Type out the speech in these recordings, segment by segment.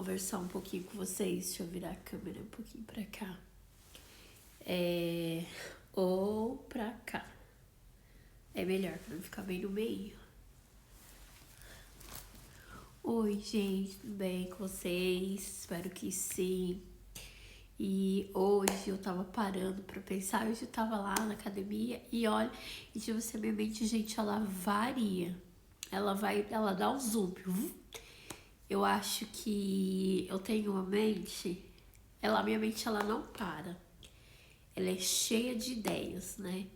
conversar um pouquinho com vocês. Deixa eu virar a câmera um pouquinho pra cá. Ou pra cá. É melhor pra não ficar bem no meio. Oi, gente, tudo bem com vocês? Espero que sim. E hoje eu tava parando pra pensar, hoje eu tava lá na academia e olha, e tipo assim, a minha mente, gente, ela varia. Ela dá um zoom. Eu acho que eu tenho uma mente, minha mente ela não para. Ela é cheia de ideias, né?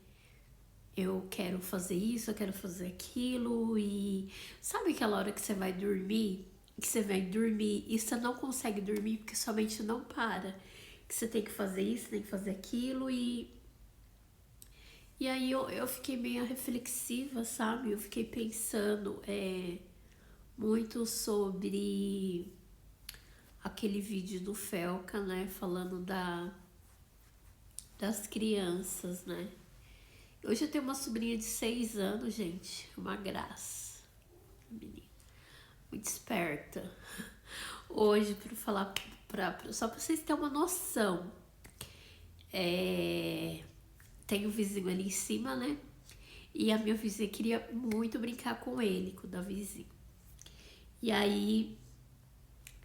Eu quero fazer isso, eu quero fazer aquilo e sabe aquela hora que você vai dormir? Que você vai dormir e você não consegue dormir porque sua mente não para. Que você tem que fazer isso, tem que fazer aquilo e aí eu fiquei meio reflexiva, sabe? Eu fiquei pensando muito sobre aquele vídeo do Felca, né? Falando das crianças, né? Hoje eu tenho uma sobrinha de 6 anos, gente. Uma graça. Menina. Muito esperta. Hoje, para falar, só para vocês terem uma noção. Tem um vizinho ali em cima, né? E a minha vizinha queria muito brincar com ele, com o Davizinho. E aí,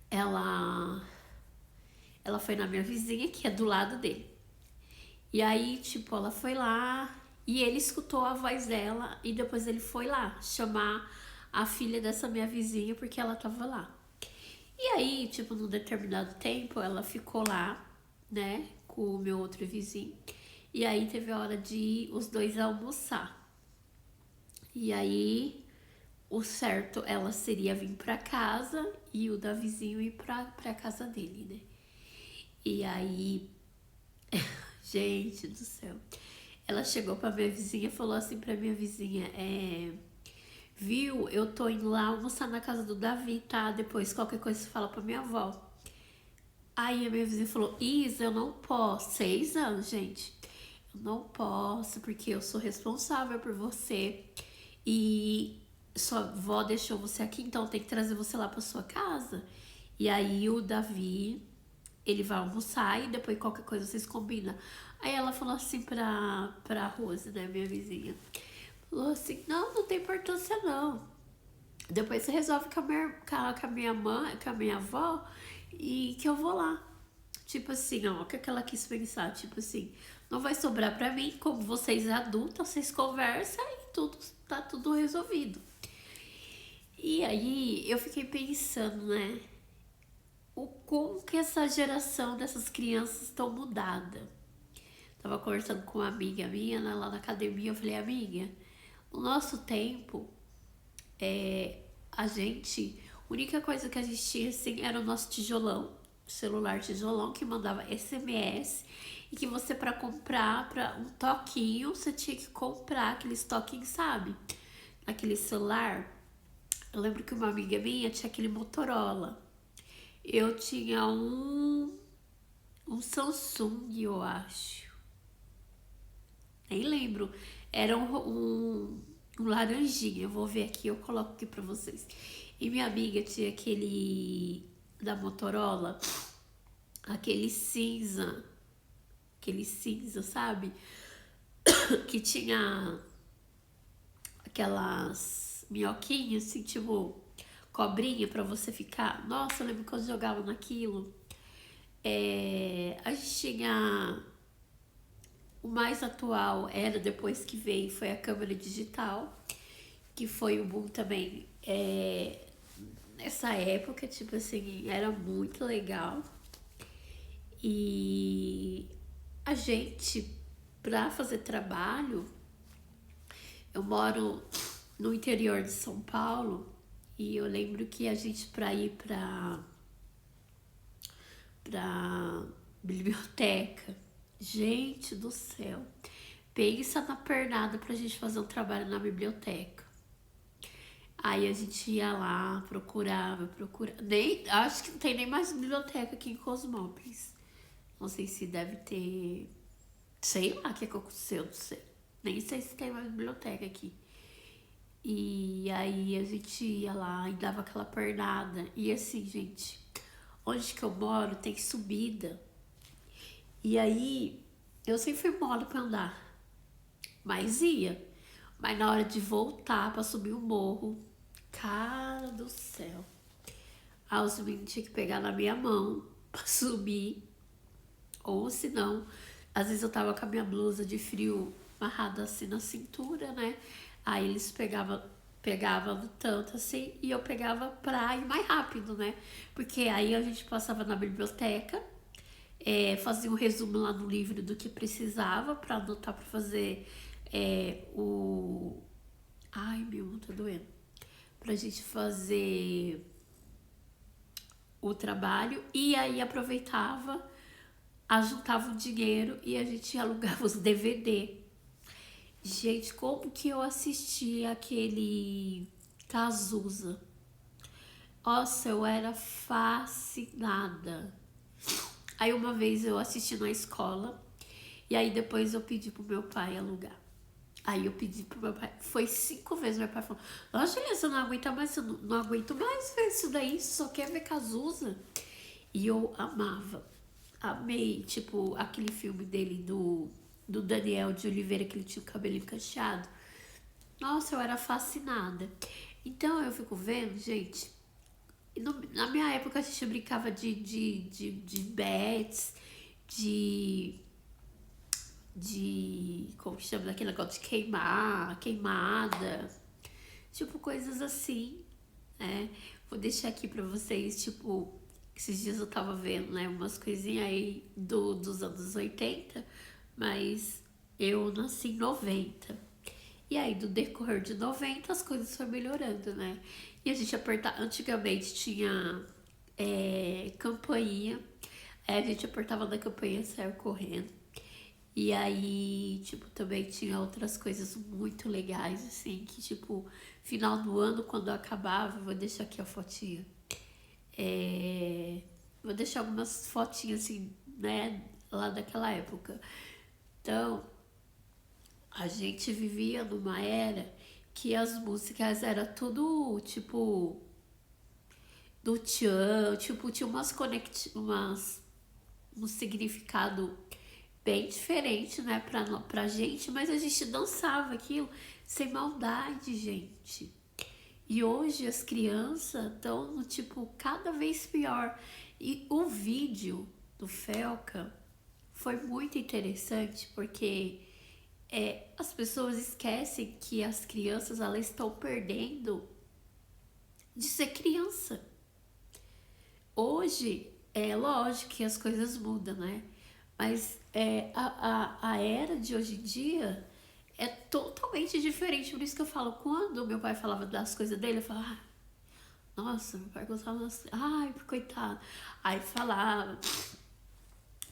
ela foi na minha vizinha, que é do lado dele. E aí, tipo, ela foi lá e ele escutou a voz dela e depois ele foi lá chamar a filha dessa minha vizinha porque ela tava lá. E aí, tipo, num determinado tempo, ela ficou lá, né, com o meu outro vizinho. E aí teve a hora de os dois almoçar. E aí, o certo, ela seria vir pra casa e o da vizinho ir pra casa dele, né? E aí, gente do céu, ela chegou pra minha vizinha e falou assim pra minha vizinha, viu, eu tô indo lá almoçar na casa do Davi, tá? Depois qualquer coisa você fala pra minha avó. Aí a minha vizinha falou, Isa, eu não posso, 6 anos, gente. Eu não posso, porque eu sou responsável por você. E sua avó deixou você aqui, então tem que trazer você lá pra sua casa. E aí o Davi, ele vai almoçar e depois qualquer coisa vocês combinam. Aí ela falou assim pra Rose, né, minha vizinha. Falou assim, não tem importância não. Depois você resolve com a minha mãe, com a minha avó e que eu vou lá. Tipo assim, ó, o que ela quis pensar? Tipo assim, não vai sobrar pra mim, como vocês adultos, vocês conversam e tá tudo resolvido. E aí eu fiquei pensando, né? Como que essa geração dessas crianças estão mudada. Tava conversando com uma amiga minha, né, lá na academia, eu falei, amiga, no nosso tempo, a única coisa que a gente tinha assim era o nosso tijolão, celular tijolão que mandava SMS e que você para comprar para um toquinho, você tinha que comprar aqueles toquinhos, sabe? Aquele celular. Eu lembro que uma amiga minha tinha aquele Motorola. Eu tinha um Samsung, eu acho. Nem lembro. Era um laranjinha. Eu vou ver aqui, eu coloco aqui pra vocês. E minha amiga tinha aquele da Motorola, aquele cinza, sabe? Que tinha aquelas minhoquinhas, assim, tipo cobrinha pra você ficar. Nossa, eu lembro que eu jogava naquilo. A gente tinha. O mais atual era depois que veio, foi a câmera digital, que foi um boom também. Nessa época, tipo assim, era muito legal. E a gente, pra fazer trabalho, eu moro no interior de São Paulo e eu lembro que a gente pra ir pra biblioteca, gente do céu, pensa na pernada pra gente fazer um trabalho na biblioteca. Aí a gente ia lá, procurava. Acho que não tem nem mais biblioteca aqui em Cosmópolis. Não sei se deve ter. Sei lá o que aconteceu, não sei. Nem sei se tem mais biblioteca aqui. E aí a gente ia lá e dava aquela pernada. E assim, gente, onde que eu moro tem subida. E aí, eu sempre fui mole pra andar, mas ia. Mas na hora de voltar pra subir o morro, cara do céu. Aí os meninos tinham que pegar na minha mão pra subir. Ou se não, às vezes eu tava com a minha blusa de frio amarrada assim na cintura, né? Aí eles pegavam no tanto assim e eu pegava pra ir mais rápido, né? Porque aí a gente passava na biblioteca, fazia um resumo lá no livro do que precisava pra anotar pra fazer o. Ai, meu, tá doendo. Pra gente fazer o trabalho e aí aproveitava, juntava o dinheiro e a gente alugava os DVD. Gente, como que eu assisti aquele Cazuza? Nossa, eu era fascinada. Aí uma vez eu assisti na escola e aí depois eu pedi pro meu pai alugar. Aí eu pedi pro meu pai, foi 5 vezes, meu pai falou, nossa, Julia, você não aguenta mais, eu não aguento mais ver isso daí, você só quer ver Cazuza. E eu amava, amei, tipo, aquele filme dele do Daniel de Oliveira, que ele tinha o cabelo encaixado. Nossa, eu era fascinada. Então eu fico vendo, gente, na minha época a gente brincava de bets, de como que chama, daquele negócio de queimada, tipo coisas assim, né? Vou deixar aqui pra vocês, tipo, esses dias eu tava vendo, né, umas coisinhas aí dos anos 80, mas eu nasci em 90. E aí, do decorrer de 90, as coisas foram melhorando, né? E a gente apertava, antigamente tinha campainha, aí a gente apertava na campainha e saia correndo. E aí, tipo, também tinha outras coisas muito legais, assim, que, tipo, final do ano, quando acabava, vou deixar aqui a fotinha. Vou deixar algumas fotinhas, assim, né, lá daquela época. Então, a gente vivia numa era que as músicas era tudo, tipo, do tchan, tipo, tinha um significado bem diferente, né, pra gente, mas a gente dançava aquilo sem maldade, gente. E hoje as crianças estão, tipo, cada vez pior. E o vídeo do Felca foi muito interessante porque as pessoas esquecem que as crianças elas estão perdendo de ser criança. Hoje, é lógico que as coisas mudam, né? Mas a era de hoje em dia é totalmente diferente. Por isso que eu falo, quando meu pai falava das coisas dele, eu falava, nossa, meu pai gostava assim, ai, coitado. Aí falava,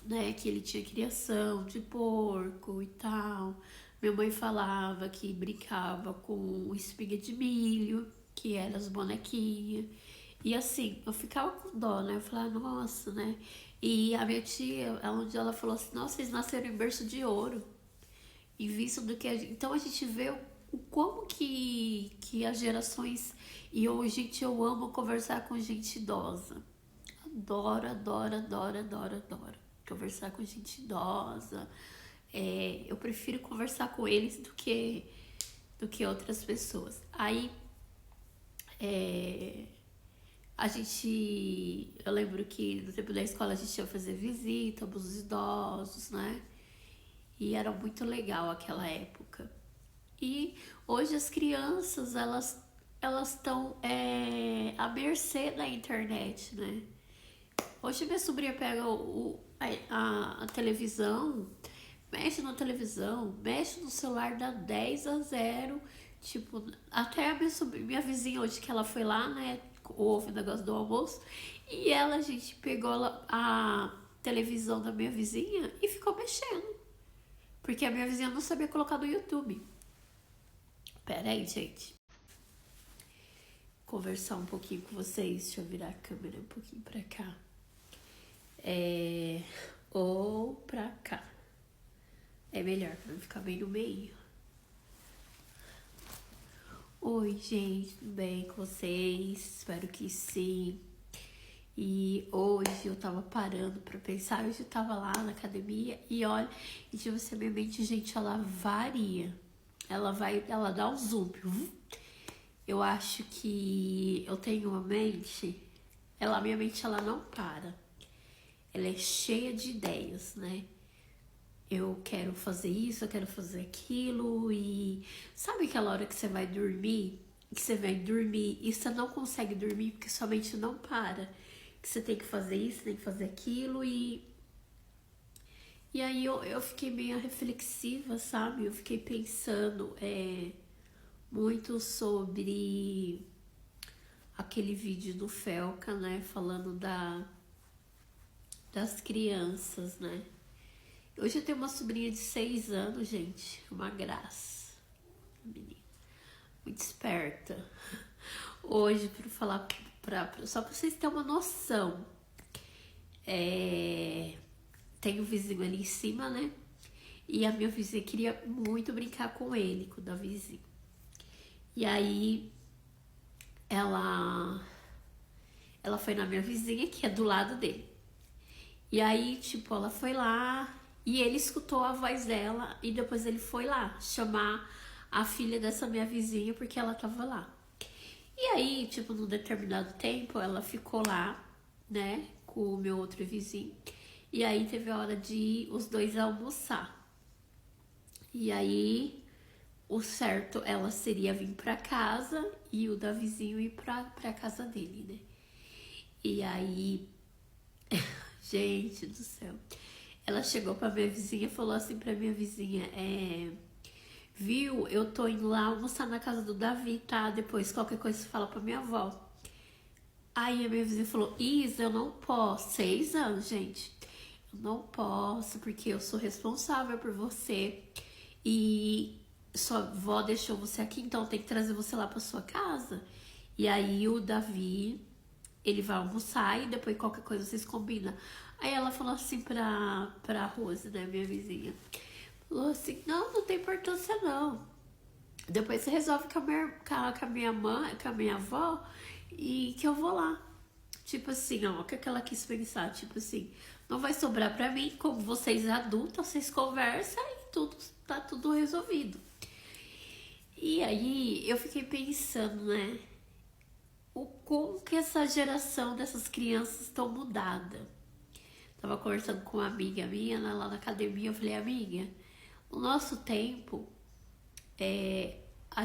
né, que ele tinha criação de porco e tal. Minha mãe falava que brincava com espiga de milho, que eram as bonequinhas. E assim, eu ficava com dó, né? Eu falava, nossa, né? E a minha tia, onde ela falou assim, nossa, eles nasceram em berço de ouro. Em vista do que então a gente vê o como que as gerações. E hoje, gente, eu amo conversar com gente idosa. Adoro, adoro, adoro, adoro, adoro. Conversar com gente idosa. Eu prefiro conversar com eles do que outras pessoas. Aí, eu lembro que no tempo da escola a gente ia fazer visita aos idosos, né? E era muito legal aquela época. E hoje as crianças, elas estão à mercê da internet, né? Hoje minha sobrinha pega a televisão, mexe na televisão, mexe no celular, dá 10-0. Tipo, até a minha vizinha hoje que ela foi lá, né? Houve o negócio do almoço. E ela, gente, pegou a televisão da minha vizinha e ficou mexendo. Porque a minha vizinha não sabia colocar no YouTube. Pera aí, gente. Conversar um pouquinho com vocês. Deixa eu virar a câmera um pouquinho pra cá. Ou pra cá. É melhor, pra não ficar bem no meio. Oi, gente, tudo bem com vocês? Espero que sim. E hoje eu tava parando pra pensar, hoje eu tava lá na academia e olha, e tipo assim, minha mente, gente, ela varia. Ela dá um zoom. Eu acho que eu tenho uma mente, minha mente ela não para. Ela é cheia de ideias, né? Eu quero fazer isso, eu quero fazer aquilo e sabe aquela hora que você vai dormir? Que você vai dormir e você não consegue dormir porque sua mente não para. Que você tem que fazer isso, tem que fazer aquilo e aí eu fiquei meio reflexiva, sabe? Eu fiquei pensando muito sobre aquele vídeo do Felca, né? Falando das crianças, né? Hoje eu tenho uma sobrinha de 6 anos, gente. Uma graça. Menina. Muito esperta. Hoje, para falar, só para vocês terem uma noção. Tem um vizinho ali em cima, né? E a minha vizinha queria muito brincar com ele, com o Davizinho. E aí, ela foi na minha vizinha, que é do lado dele. E aí, tipo, ela foi lá e ele escutou a voz dela e depois ele foi lá chamar a filha dessa minha vizinha porque ela tava lá. E aí, tipo, num determinado tempo, ela ficou lá, né, com o meu outro vizinho. E aí teve a hora de os dois almoçar. E aí, o certo, ela seria vir pra casa e o da vizinho ir pra casa dele, né? E aí, gente do céu, ela chegou pra minha vizinha e falou assim pra minha vizinha, viu, eu tô indo lá almoçar na casa do Davi, tá? Depois qualquer coisa você fala pra minha avó. Aí a minha vizinha falou, Isa, eu não posso, 6 anos, gente. Eu não posso, porque eu sou responsável por você. E sua avó deixou você aqui, então tem que trazer você lá pra sua casa. E aí o Davi, ele vai almoçar e depois qualquer coisa vocês combinam. Aí ela falou assim pra Rose, né, minha vizinha. Falou assim, não tem importância não. Depois você resolve com a minha mãe, com a minha avó e que eu vou lá. Tipo assim, ó, o que ela quis pensar? Tipo assim, não vai sobrar pra mim, como vocês adultos, vocês conversam e tá tudo resolvido. E aí eu fiquei pensando, né? Como que essa geração dessas crianças estão mudada. Tava conversando com uma amiga minha lá na academia, eu falei, amiga, no nosso tempo, a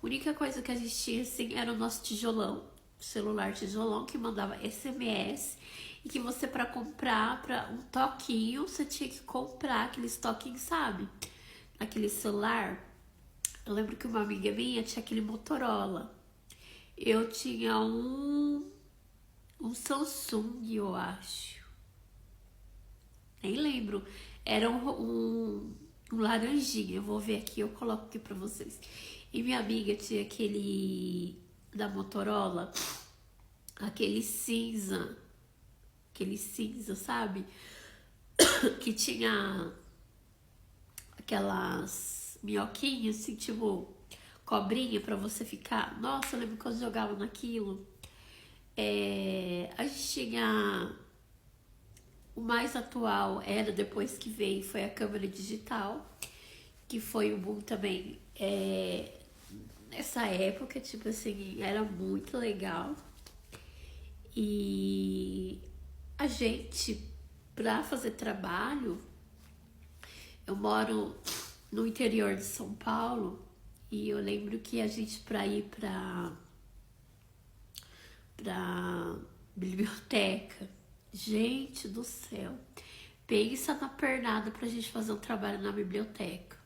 única coisa que a gente tinha assim era o nosso tijolão, celular tijolão, que mandava SMS e que você para comprar para um toquinho, você tinha que comprar aqueles toquinhos, sabe? Aquele celular. Eu lembro que uma amiga minha tinha aquele Motorola. Eu tinha um Samsung, eu acho. Nem lembro. Era um laranjinha. Eu vou ver aqui, eu coloco aqui pra vocês. E minha amiga tinha aquele da Motorola, aquele cinza, sabe? Que tinha aquelas minhoquinhas, assim, tipo cobrinha pra você ficar. Nossa, eu lembro que eu jogava naquilo. A gente tinha... O mais atual era depois que veio, foi a câmera digital, que foi um boom também nessa época, tipo assim, era muito legal. E a gente, pra fazer trabalho, eu moro no interior de São Paulo e eu lembro que a gente, pra ir pra biblioteca, gente do céu, pensa na pernada pra gente fazer um trabalho na biblioteca.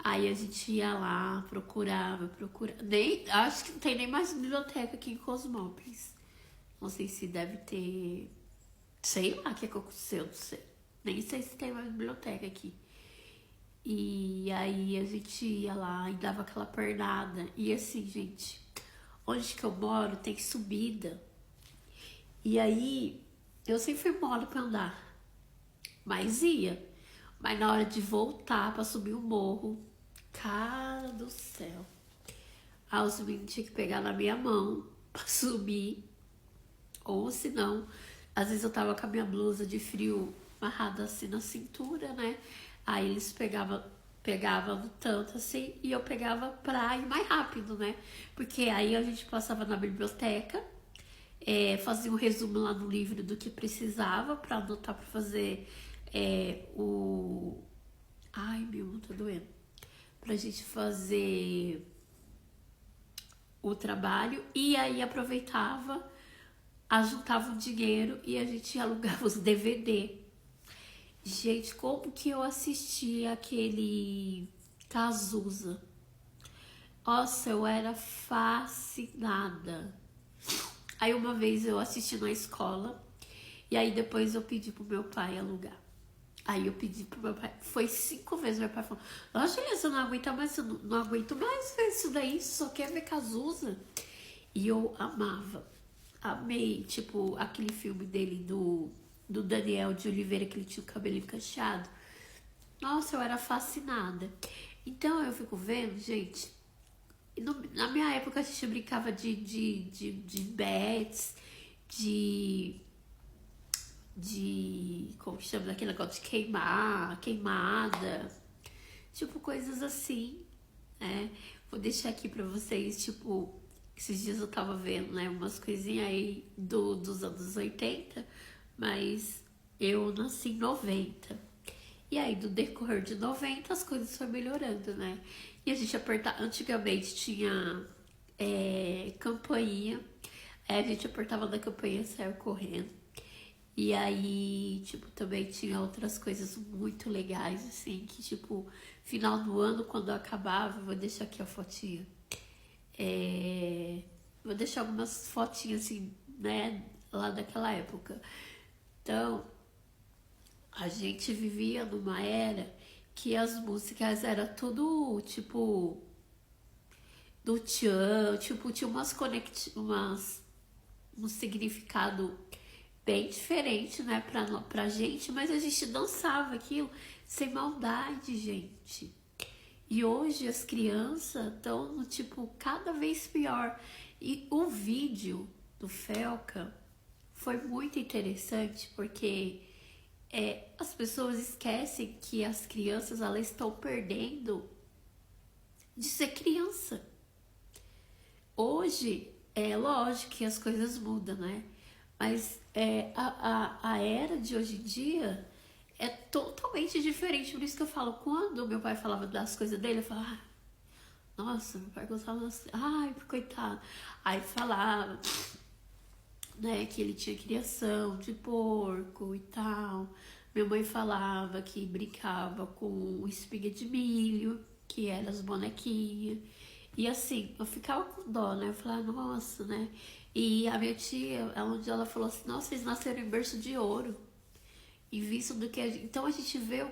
Aí a gente ia lá, procurava. Acho que não tem nem mais biblioteca aqui em Cosmópolis. Não sei se deve ter. Sei lá o que aconteceu, não sei. Nem sei se tem mais biblioteca aqui. E aí a gente ia lá e dava aquela pernada. E assim, gente, onde que eu moro tem subida. E aí, eu sempre fui mole pra andar, mas ia. Mas na hora de voltar pra subir o morro, cara do céu, os meninos tinham que pegar na minha mão pra subir. Ou se não, às vezes eu tava com a minha blusa de frio amarrada assim na cintura, né? Aí eles pegavam no tanto assim e eu pegava pra ir mais rápido, né? Porque aí a gente passava na biblioteca, fazia um resumo lá no livro do que precisava pra anotar pra fazer o. Ai, meu, tá doendo. Pra gente fazer o trabalho e aí aproveitava, juntava o dinheiro e a gente alugava os DVD. Gente, como que eu assisti aquele Cazuza? Nossa, eu era fascinada. Aí uma vez eu assisti na escola e aí depois eu pedi pro meu pai alugar. Aí eu pedi pro meu pai, foi 5 vezes, meu pai falou, nossa, Elias, eu não aguento mais, eu não aguento mais ver isso daí, só quer ver Cazuza. E eu amava, amei, tipo, aquele filme dele do Daniel de Oliveira, que ele tinha o cabelo encaixado. Nossa, eu era fascinada. Então eu fico vendo, gente, na minha época a gente brincava de bets, como que chama daquele negócio de queimada, tipo coisas assim, né? Vou deixar aqui pra vocês, tipo, esses dias eu tava vendo, né, umas coisinhas aí dos anos 80, mas eu nasci em 90. E aí, do decorrer de 90, as coisas foram melhorando, né? E a gente antigamente tinha campainha, aí a gente apertava na campainha e saia correndo. E aí, tipo, também tinha outras coisas muito legais, assim, que, tipo, final do ano, quando acabava, vou deixar aqui a fotinha. Vou deixar algumas fotinhas, assim, né, lá daquela época. Então, a gente vivia numa era que as músicas eram tudo, tipo, do tchan, tipo, tinha um significado bem diferente, né, pra gente, mas a gente dançava aquilo sem maldade, gente. E hoje as crianças estão, tipo, cada vez pior. E o vídeo do Felca foi muito interessante, porque as pessoas esquecem que as crianças, elas estão perdendo de ser criança. Hoje, é lógico que as coisas mudam, né? Mas a era de hoje em dia é totalmente diferente. Por isso que eu falo, quando meu pai falava das coisas dele, eu falava, nossa, meu pai gostava assim, ai, coitado. Aí falava, né, que ele tinha criação de porco e tal. Minha mãe falava que brincava com espiga de milho, que eram as bonequinhas. E assim, eu ficava com dó, né? Eu falava, nossa, né? E a minha tia, onde ela falou assim, nossa, vocês nasceram em berço de ouro. E visto do que então a gente vê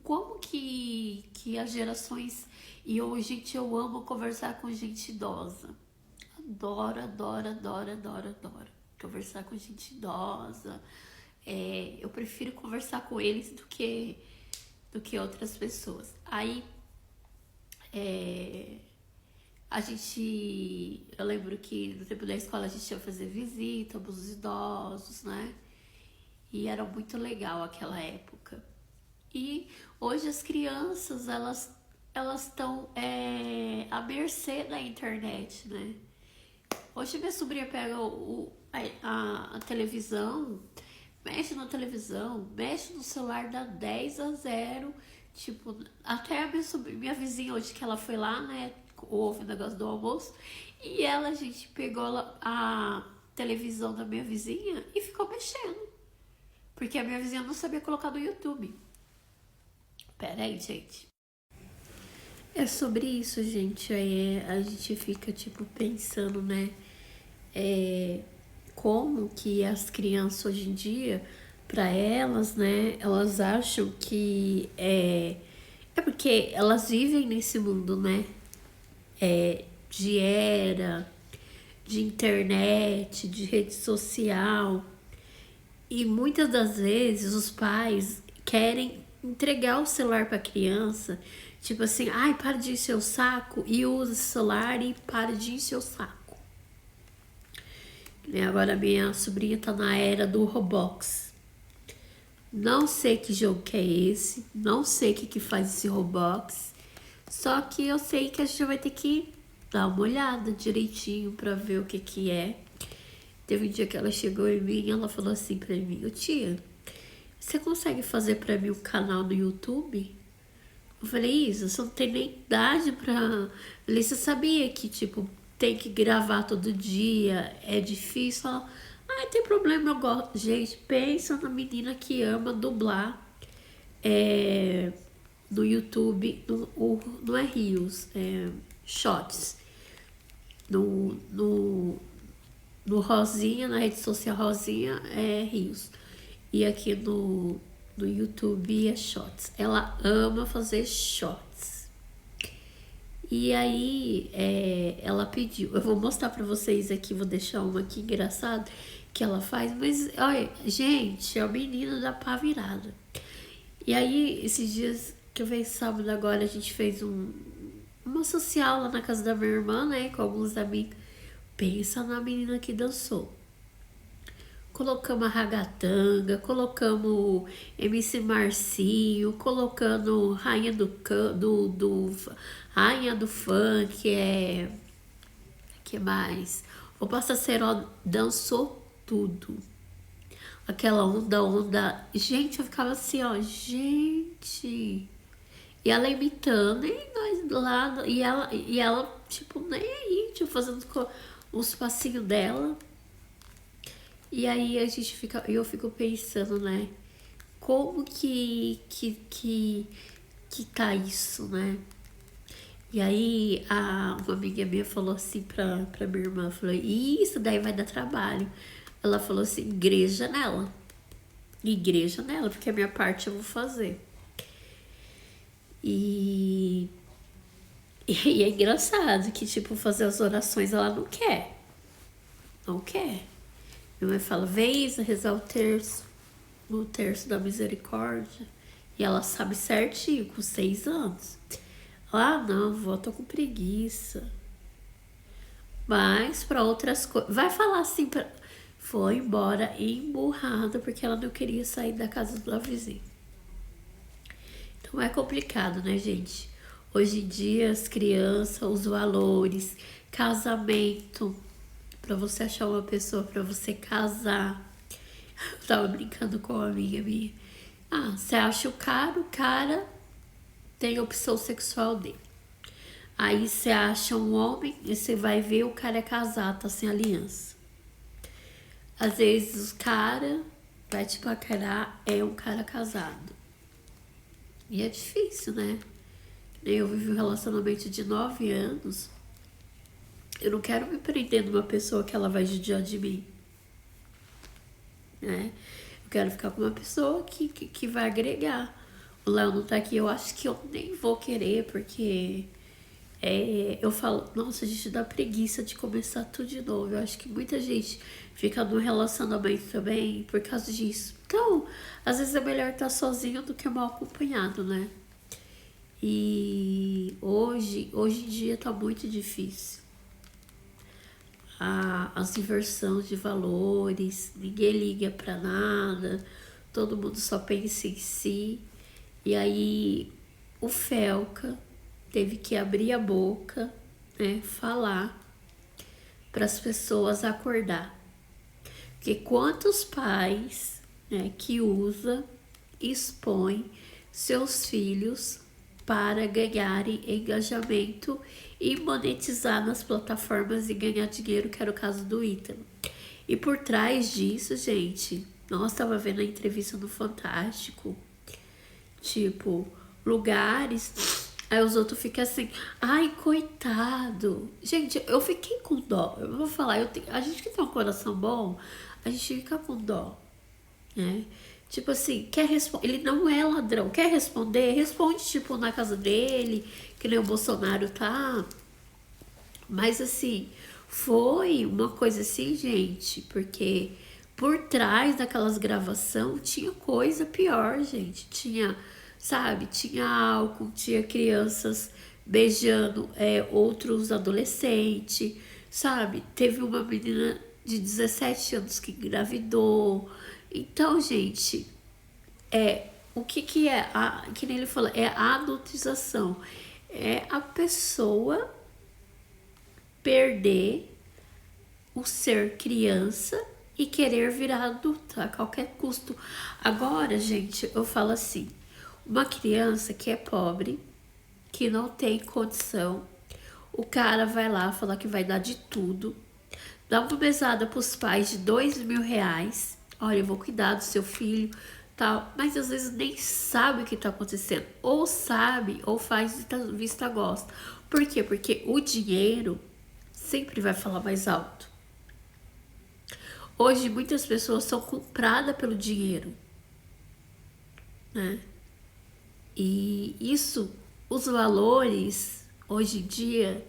como que as gerações. E hoje, gente, eu amo conversar com gente idosa. Adoro, adoro, adoro, adoro, adoro. Conversar com gente idosa. Eu prefiro conversar com eles do que outras pessoas. Aí, eu lembro que no tempo da escola a gente ia fazer visita aos idosos, né? E era muito legal aquela época. E hoje as crianças, elas estão à mercê da internet, né? Hoje minha sobrinha pega a televisão, mexe na televisão, mexe no celular, dá 10-0. Tipo, até a minha vizinha hoje, que ela foi lá, né? Houve o negócio do almoço. E a gente pegou a televisão da minha vizinha e ficou mexendo. Porque a minha vizinha não sabia colocar no YouTube. Pera aí, gente. É sobre isso, gente. Aí a gente fica, tipo, pensando, né? Como que as crianças hoje em dia, para elas, né? Elas acham que é porque elas vivem nesse mundo, né? De internet, de rede social. E muitas das vezes os pais querem entregar o celular para a criança, tipo assim, ai, para de encher o saco, e usa o celular e para de encher o saco. né? Agora minha sobrinha tá na era do Roblox. Não sei que jogo que é esse, não sei o que faz esse Roblox. Só que eu sei que a gente vai ter que dar uma olhada direitinho pra ver o que é. Teve um dia que ela chegou em mim e ela falou assim pra mim: "Ô tia, você consegue fazer pra mim um canal no YouTube?" Eu falei: "Isa, você não tem nem idade pra..." Eu falei: "Você sabia que, tipo, tem que gravar todo dia, é difícil?" Ela: "Ah, tem problema, eu gosto." Gente, pensa na menina que ama dublar no YouTube, não é Reels, é Shots. No Rosinha, na rede social Rosinha, é Reels. E aqui no YouTube é Shots. Ela ama fazer Shots. E aí, ela pediu. Eu vou mostrar pra vocês aqui, vou deixar uma aqui engraçada que ela faz. Mas, olha, gente, é o menino da pá virada. E aí, esses dias, que eu vejo sábado agora, a gente fez uma social lá na casa da minha irmã, né, com alguns amigos. Pensa na menina que dançou. Colocamos a ragatanga, colocamos MC Marcinho, colocando Rainha Rainha do Funk, que mais? O Passaceró dançou tudo. Aquela onda. Gente, eu ficava assim, ó, gente. E ela imitando, e nós do lado, e ela tipo, nem aí, tipo, fazendo os passinhos dela. E aí eu fico pensando, né? Como que tá isso, né? E aí uma amiga minha falou assim pra minha irmã, falou: "Isso daí vai dar trabalho." Ela falou assim: "Igreja nela. Igreja nela, porque a minha parte eu vou fazer." E é engraçado que, tipo, fazer as orações ela não quer. Não quer. Minha mãe fala: "Vem, Isa, rezar o terço da misericórdia." E ela sabe certinho, com 6 anos. "Ah, não, vó, tô com preguiça." Mas para outras coisas. Vai falar assim pra. Foi embora emburrada porque ela não queria sair da casa do vizinho. Então é complicado, né, gente? Hoje em dia as crianças, os valores, casamento, pra você achar uma pessoa pra você casar. Eu tava brincando com uma amiga minha. Você acha o cara tem a opção sexual dele. Aí você acha um homem e você vai ver o cara é casado, tá sem aliança. Às vezes o cara vai te paquerar, é um cara casado. E é difícil, né? Eu vivi um relacionamento de 9 anos. Eu não quero me prender numa pessoa que ela vai judiar de mim, né? Eu quero ficar com uma pessoa que vai agregar. O Léo não tá aqui, eu acho que eu nem vou querer, porque eu falo, nossa, a gente dá preguiça de começar tudo de novo. Eu acho que muita gente fica no relacionamento também por causa disso. Então, às vezes é melhor estar sozinho do que mal acompanhado, né? E hoje em dia tá muito difícil. As inversões de valores, ninguém liga pra nada, todo mundo só pensa em si. E aí o Felca teve que abrir a boca, né, falar para as pessoas acordar. Porque quantos pais, né, que expõem seus filhos para ganharem engajamento e monetizar nas plataformas e ganhar dinheiro, que era o caso do Ítalo. E por trás disso, gente, nós estava vendo a entrevista no Fantástico, tipo, lugares, aí os outros ficam assim, ai, coitado. Gente, eu fiquei com dó, eu vou falar, a gente que tem um coração bom, a gente fica com dó, né? Tipo assim, ele não é ladrão, quer responder? Responde, tipo, na casa dele, que nem o Bolsonaro tá. Mas assim, foi uma coisa assim, gente, porque por trás daquelas gravações tinha coisa pior, gente. Tinha, sabe, tinha álcool, tinha crianças beijando outros adolescentes, sabe? Teve uma menina de 17 anos que engravidou. Então, gente, o que é, que nem ele falou, é a adultização. É a pessoa perder o ser criança e querer virar adulta a qualquer custo. Agora, gente, eu falo assim, uma criança que é pobre, que não tem condição, o cara vai lá falar que vai dar de tudo, dá uma mesada pros pais de R$ 2.000, olha, eu vou cuidar do seu filho, tal, mas às vezes nem sabe o que tá acontecendo, ou sabe, ou faz vista grossa. Por quê? Porque o dinheiro sempre vai falar mais alto. Hoje muitas pessoas são compradas pelo dinheiro, né? E isso, os valores hoje em dia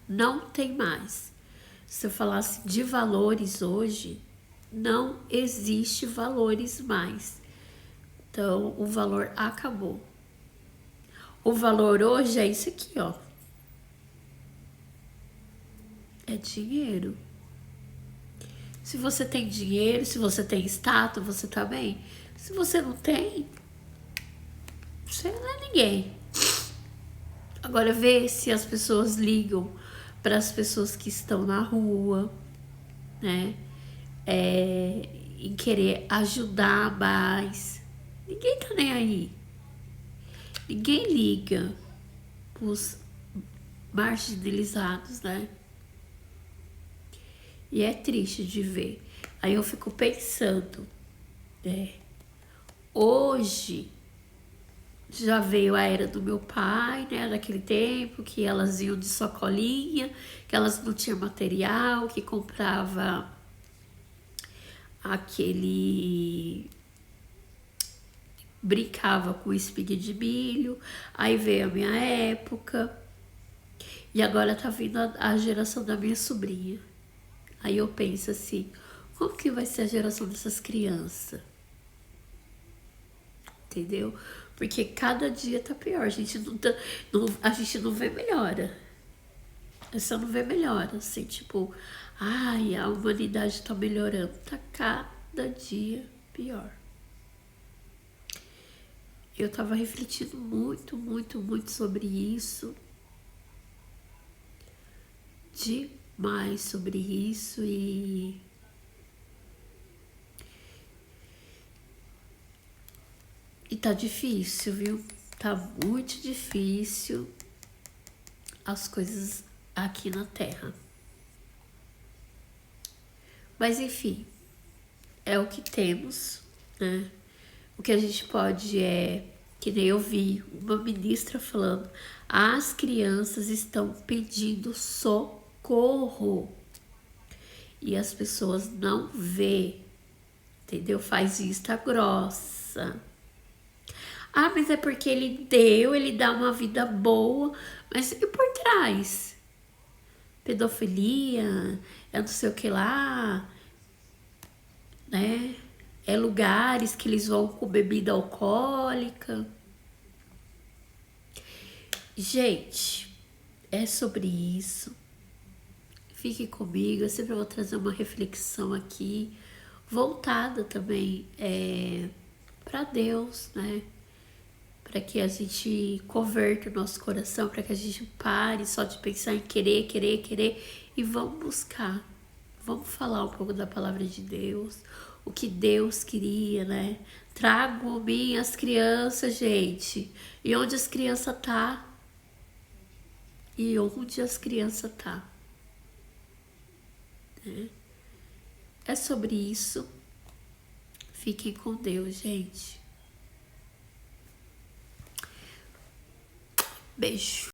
não tem mais. Se eu falasse de valores hoje, não existe valores mais. Então o valor acabou. O valor hoje é isso aqui, ó. É dinheiro. Se você tem dinheiro, se você tem status, você tá bem. Se você não tem, você não é ninguém. Agora vê se as pessoas ligam para as pessoas que estão na rua, né? Em querer ajudar mais. Ninguém tá nem aí. Ninguém liga pros marginalizados, né? E é triste de ver. Aí eu fico pensando, né? Hoje já veio a era do meu pai, né? Daquele tempo que elas iam de sacolinha, que elas não tinham material, que comprava aquele... brincava com espiga de milho. Aí veio a minha época. E agora tá vindo a geração da minha sobrinha. Aí eu penso assim, como que vai ser a geração dessas crianças? Entendeu? Porque cada dia tá pior, a gente a gente não vê melhora. Eu só não vê melhora, assim, tipo, ai, a humanidade tá melhorando. Tá cada dia pior. Eu tava refletindo muito, muito, muito sobre isso. Demais sobre isso e tá difícil, viu? Tá muito difícil as coisas aqui na Terra. Mas enfim, é o que temos, né? O que a gente pode que nem eu vi uma ministra falando, as crianças estão pedindo socorro. E as pessoas não vê, entendeu? Faz vista grossa. Ah, mas é porque ele dá uma vida boa, mas e por trás? Pedofilia, é não sei o que lá, né? É lugares que eles vão com bebida alcoólica. Gente, é sobre isso. Fique comigo, eu sempre vou trazer uma reflexão aqui, voltada também para Deus, né? Para que a gente converta o nosso coração, para que a gente pare só de pensar em querer, querer, querer e vamos buscar. Vamos falar um pouco da palavra de Deus, o que Deus queria, né? Trago minhas crianças, gente. E onde as crianças tá? E onde as crianças tá? É sobre isso. Fiquem com Deus, gente. Beijo.